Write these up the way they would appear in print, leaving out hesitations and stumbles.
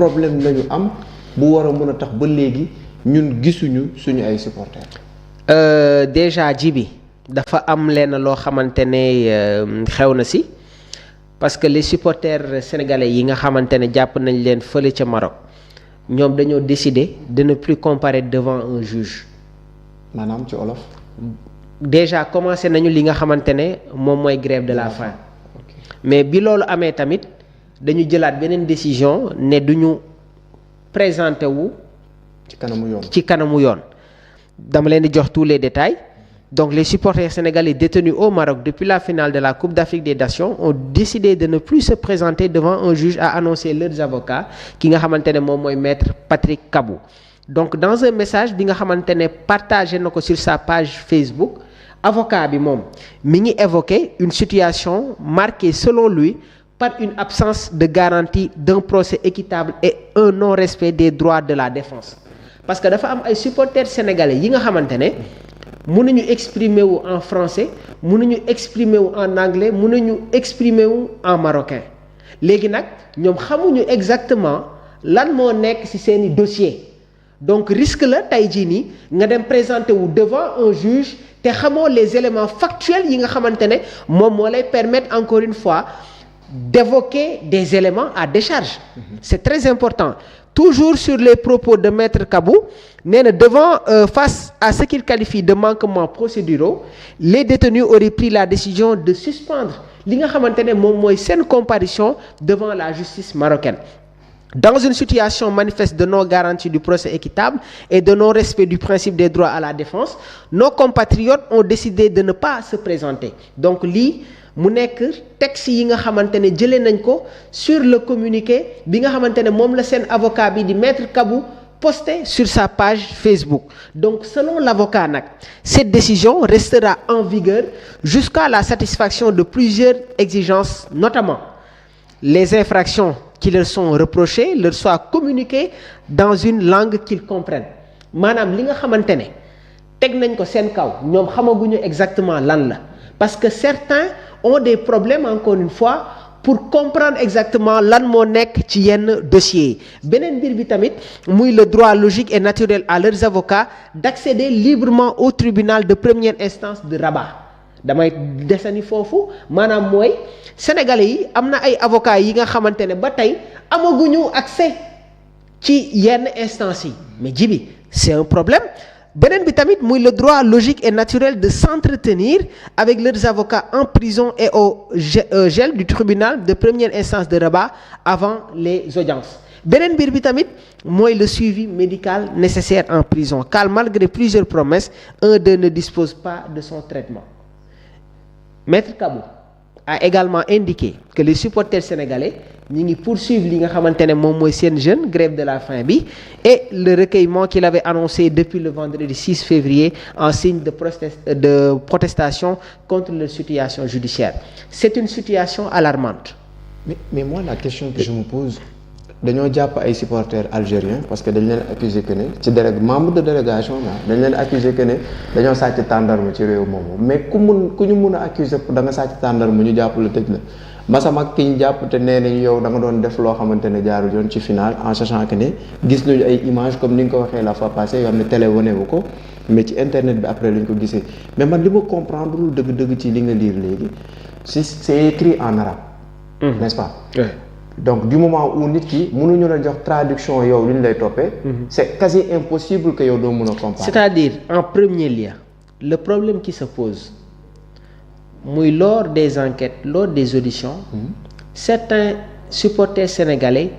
problème lañu am bu war a mën a tax ba léegi ñun gisuñu suñu ay supporters. Déjà Djibi dafa am lenn loo xamante ne xew na si parce que les supporters sénégalais yi nga xamante ne jàpp nañ leen fële ca Maroc ñoom dañoo décider de ne plus comparaître devant un juge. maanaam ci olof. Déjà commencé nañu li nga xamante ne moom mooy grève de la faim. Mais bi loolu amee tamit dañu jëlaat beneen décision ne duñu présenté wu. ci kanamu yoon. dama leen di jox tous les détails. Donc les supporters sénégalais détenus au Maroc depuis la finale de la Coupe d'Afrique des Nations ont décidé de ne plus se présenter devant un juge, a annoncé leurs avocats ki nga xamante ne moom mooy maître Patrick Kabou. Donc dans un message bi nga xamante ne partagé na ko sur sa page Facebook avocat bi moom mi ngi évoqué une situation marquée selon lui par une absence de garantie d'un procès équitable et un non-respect des droits de la défense. Parce que dafa am ay supporters sénégalais yi nga xamante ne mënuñu exprimer wu en français mënuñu exprimer wu en anglais mënuñu exprimer wu en marocain léegi nag ñoom xamuñu exactement lan moo nekk ci seeni dossier donc risque la tey jii nii nga dem présenter wu devant un juge te xamoo les éléments factuels yi nga xamante ne moom moo lay permettre encore une fois d'évoquer des éléments à décharge. C'est très important. Toujours sur les propos de maître Kabou nee na devant face à ce qu'il qualifie de manquements procéduraux les détenus auraient pris la décision de suspendre li nga xamante ne moom mooy seen comparution devant la justice marocaine. Dans une situation manifeste de non-garantie du procès équitable et de non-respect du principe des droits à la défense, nos compatriotes ont décidé de ne pas se présenter. Donc lii mu nekk texte yi nga xamante ne jëlee nañ ko sur le communiqué bi nga xamante ne moom la seen avocat bi di maître Kabou posté sur sa page Facebook. Donc selon l'avocat nag cette décision restera en vigueur jusqu'à la satisfaction de plusieurs exigences, notamment les infractions qui leur sont reprochées leur soient communiquées dans une langue qu'ils comprennent. Maanaam li nga xamante ne teg nañ ko seen kaw ñoom xamaguñu exactement lan la parce que certains ont des problèmes encore une fois pour comprendre exactement lan moo nekk ci yenn dossiers yi. Beneen mbir bi tamit muy le droit logique et naturel à leurs avocats d'accéder librement au tribunal de première instance de Rabat. Damay desani foofu maanaam mooy sénégalais yi am na ay avocats yi nga xamante ne ba tey amaguñu accès ci yenn instances yi mais Djibi c'est un problème. Beneen bi tamit muy le droit logique et naturel de s'entretenir avec leurs avocats en prison et au gel du tribunal de première instance de Rabat avant les audiences. Beneen mbir bi tamit mooy le suivi médical nécessaire en prison car malgré plusieurs promesses un d'eux ne dispose pas de son traitement. Maître Kabou a également indiqué que les supporters sénégalais ñi ngi poursuivre li nga xamante ne moom mooy seen jeune grève de la faim bi et le recueillement qu'il avait annoncé depuis le vendredi 6 février en signe de protestation contre leur situation judiciaire. C'est une situation alarmante. Mais moi la question que je me pose dañoo jàpp ay supporters algériens parce que dañ leen accuser que ne ci membre de délégation dañ leen accuser que ne dañoo sàcc tàndarma ci réew moomu mais ku ñu mun a accuser da nga sàcc tàndarma ñu jàpp la tëj la Masama ki ñu jàpp te nee nañ yow da nga doon def loo xamante ne jaarul yoon ci final en sachant que ne gis nañu ay images comme ni nga ko waxee la fois passée yoo xam ne télé wane wu ko mais ci internet bi après lañ ko gisee mais man li ma comprendre lu dëgg-dëgg ci li nga lire léegi c'est écrit en arabe. N'est-ce pas? Oui. Donc du moment où nit ki mënuñu la jox traduction yow li ñu lay toppee. C'est quasi impossible que yow doo mën a comprendre. C'est-à-dire en premier lieu le problème qui se pose muy lors des enquêtes lors des auditions. Certains supporters sénégalais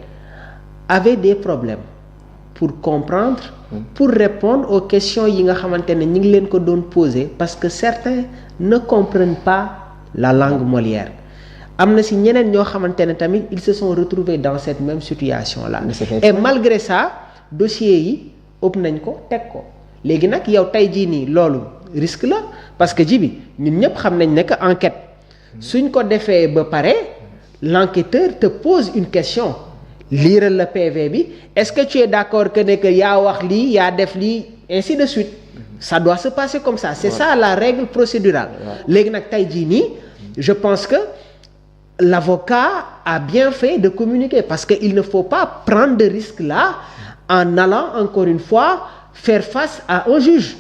avaient des problèmes pour comprendre. Pour répondre aux questions yi nga xamante ne ñi ngi leen ko doon poser parce que certains ne comprennent pas la langue molière. Am na si ñeneen ñoo xamante ne tamit ils se sont retrouvés dans cette même situation là. Et malgré ça dossier yi ëpp nañ ko teg ko léegi nag yow tey jii nii loolu risque la parce que Djibi ñun ñëpp xam nañ ne que enquête suñ ko defee ba pare l'enquêteur te pose une question liiral la PV bi est-ce que tu es d'accord que ne que yaa wax lii yaa def lii ainsi de suite ça doit se passer comme ça c'est ça la règle procédurale léegi nag tey jii nii je pense que l'avocat a bien fait de communiquer parce que il ne faut pas prendre de risque là en allant encore une fois faire face à un juge.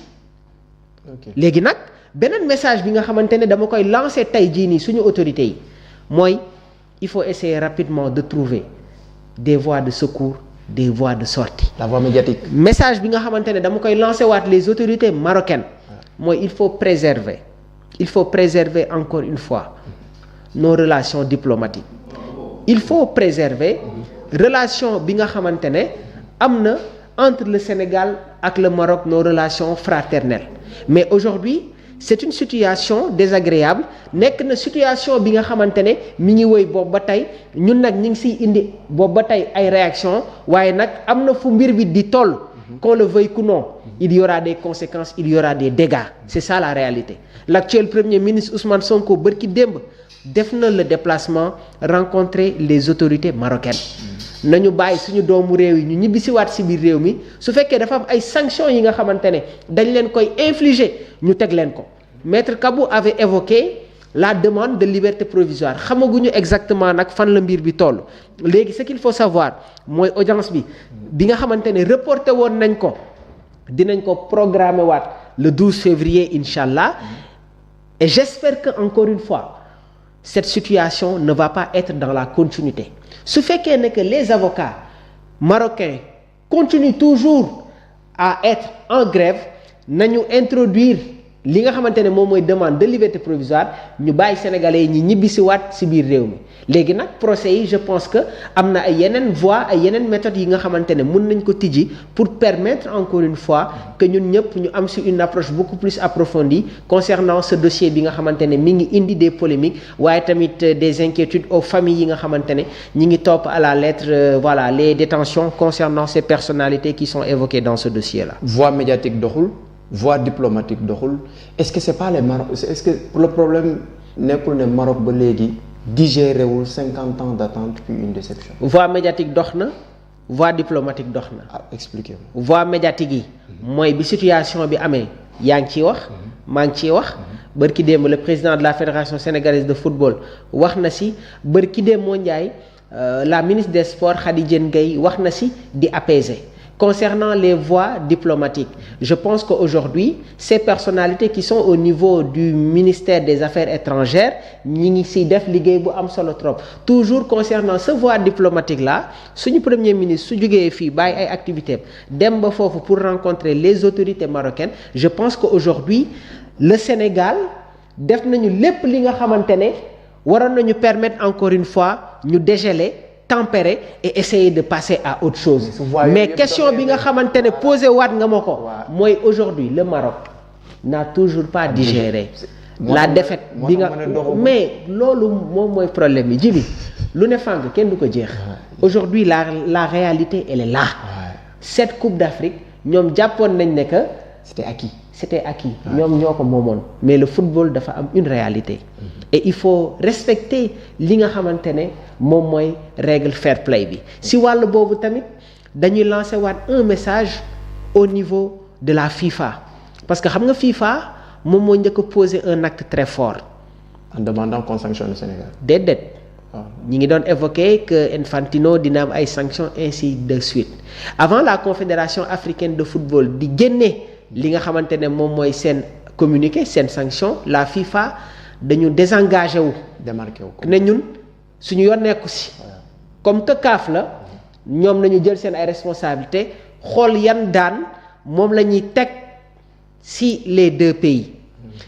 léegi nag beneen message bi nga xamante ne dama koy lancer tey jii nii suñu autorités yi mooy il faut essayer rapidement de trouver des voies de secours, des voies de sortie. La voie médiatique. Message bi nga xamante ne dama koy lancer waat les autorités marocaines mooy il faut préserver encore une fois nos relations diplomatiques. Il faut préserver relation bi nga xamante ne am na entre le Sénégal ak le Maroc, nos relations fraternelles. Mais aujourd'hui c'est une situation désagréable nekk na situation bi nga xamante ne mi ngi woy boobu ba tey ñun nag ñu ngi siy indi boobu ba tey ay réaction waaye nag am na fu mbir bi di toll qu'on le veuille ou non il y aura des conséquences, il y aura des dégâts. C'est ça la réalité. L'actuel premier ministre Ousmane Sonko bërki démb def na le déplacement rencontrer les autorités marocaines. nañu bàyyi suñu doomu réew yi ñu ñibbisiwaat si biir réew mi su fekkee dafa am ay sanctions yi nga xamante ne dañ leen koy infliger ñu teg leen ko. Maître Kabou avait évoqué la demande de liberté provisoire xamaguñu exactement nag fan la mbir bi toll léegi ce qu'il faut savoir mooy audience bi nga xamante ne reporté woon nañ ko dinañ ko programmer waat le 12 février incha allah et j'espère que encore une fois cette situation ne va pas être dans la continuité. su fekkee ne que les avocats marocains continuent toujours à être en grève nañu introduire li nga xamante ne moom mooy demande de liberté provisoire ñu bàyyi sénégalais yi ñi ñibbisiwaat ci biir réew mi léegi nag procès yi je pense que am na ay yeneen voies ay yeneen méthodes yi nga xamante ne mën nañ ko tijji pour permettre encore une fois que ñun ñëpp ñu am ci une approche beaucoup plus approfondie concernant ce dossier bi nga xamante ne mi ngi indi des polémiques waaye tamit des inquiétudes aux familles yi nga xamante ne ñi ngi topp à la lettre voilà les détentions concernant ces personnalités qui sont évoquées dans ce dossier là. Voie médiatique doxul. Voie diplomatique doxul est-ce que c'est pas les Maroc est-ce que le problème nekkul ne Maroc ba léegi digéré wul 50 ans d'attente puis une déception. Voie médiatique dox na voie diplomatique dox na. Expliquez-moi. Voie médiatique yi mooy bi situation bi amee yaa ngi ciy wax maa ngi ciy wax bërki démb le président de la fédération sénégalaise de football wax na si bërki démb moo Ndiaye la ministre des sports Khady Diène Gaye wax na si di apaiser. Concernant les voies diplomatiques, je pense qu'aujourd'hui, ces personnalités qui sont au niveau du ministère des Affaires étrangères, ñi ngi ci def liggéey bu am solo trop. Toujours concernant ce voie diplomatique-là, suñu premier ministre su jógee fii bàyyi ay activités dem ba foofu pour rencontrer les autorités marocaines, je pense qu'aujourd'hui, le Sénégal def nañu lépp li nga xamante ne waroon nañu permettre encore une fois ñu dégeler tempérer et essayer de passer à autre chose. Mais question bi nga xamante ne posé waat nga ma ko mooy aujourd'hui le Maroc n'a toujours pas digéré la défaite bi nga mais loolu moom mooy problème bi jibi lu ne fànk kenn du ko jeex aujourd'hui la réalité elle est là. Cette coupe d'Afrique ñoom jàppoon nañ ne que c'était acquis ñoom ñoo ko moomoon mais le football dafa am une réalité et il faut respecter li nga xamante ne moom mooy règle fair play bi si wàll boobu tamit dañuy lancer waat un message au niveau de la FIFA parce que xam nga FIFA moom moo njëkk a poser un acte très fort en demandant qu'on sanctionne le Sénégal. déedéet ñi ngi doon évoquer que Infantino dina am ay sanctions ainsi de suite avant la Confédération africaine de football di génne li nga xamante ne moom mooy seen communiqué seen sanction la FIFA dañu désengagé wu. démarqué wu ne ñun suñu yoon nekku si. comme que CAF la ñoom nañu jël seen ay responsabilités xool yan daan moom la ñuy teg si les deux pays.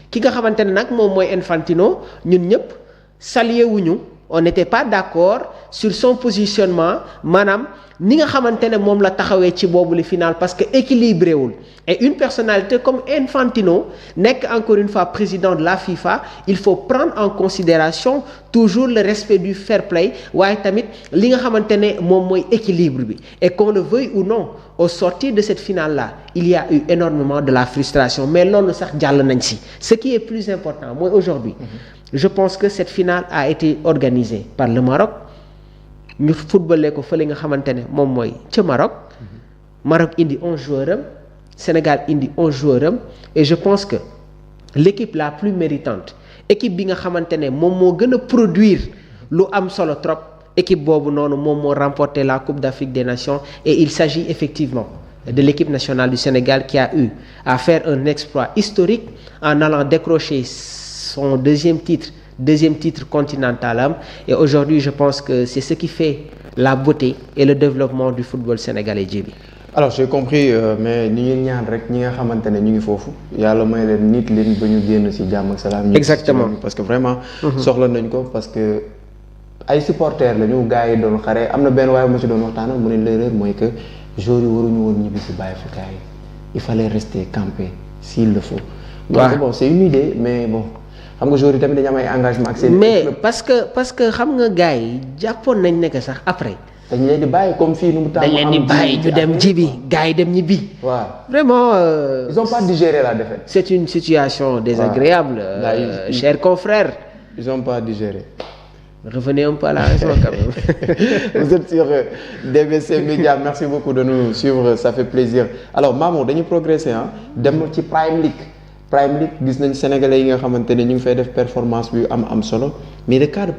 ki nga xamante ne nag moom mooy Infantino ñun ñëpp salué wuñu on n'était pas d'accord sur son positionnement maanaam ni nga xamante ne moom la taxawee ci boobu li final parce que équilibré wul et une personnalité comme Infantino nekk encore une fois président de la FIFA il faut prendre en considération toujours le respect du fair play waaye tamit li nga xamante ne moom mooy équilibre bi et qu'on le veuille ou non au sortir de cette finale là il y a eu énormément de la frustration mais loolu sax jàll nañ si ce qui est plus important mooy aujourd'hui je pense que cette finale a été organisée par le Maroc ñu footballé ko fële nga xamante ne moom mooy ca Maroc indi 11 joueurs am Sénégal indi 11 joueurs am et je pense que l'équipe la plus méritante équipe bi nga xamante ne moom moo gën a produire lu am solo trop équipe boobu noonu moom moo remporté la Coupe d'Afrique des Nations et il s'agit effectivement de l'équipe nationale du Sénégal qui a eu à faire un exploit historique en allant décrocher son deuxième titre continental et aujourd'hui je pense que c'est ce qui fait la beauté et le développement du football sénégalais ji bi. Alors j'ai compris mais ñu ngi ñaan rek ñi nga xamante ne ñu ngi foofu yàlla may leen nit leen ba ñu génn ci jàmm ak salaam. Exactement parce que vraiment. soxla nañ ko parce que ay supporters la ñu gars yi doon xare am na benn waaye mu ci doon waxtaanal mu ne l'erreur mooy que joueurs yi waruñu woon ñibbi ci bàyyi fi gars yi il fallait rester campé s'il le faut. donc bon c'est une idée mais bon xam nga joueurs yi tamit dañu am ay engagement ak seen. mais parce que xam nga gars yi jàppoon nañ ne que sax après. dañ leen di bàyyi comme fii nu mu tàmm dañ leen di bàyyi ñu dem jibi gars yi dem ñibbi. waaw vraiment. ils ont pas digéré la défaite. c'est une situation désagréable. Chers confrères. ils ont pas digéré. Revenez un peu à la raison quand même. Vous êtes sur DBC Média, merci beaucoup de nous suivre, ça fait plaisir. Alors Mamour dañuy progresser dem ci Prime League gis nañ sénégalais yi nga xamante ne ñu ngi fay def performance bi am solo mais le cas de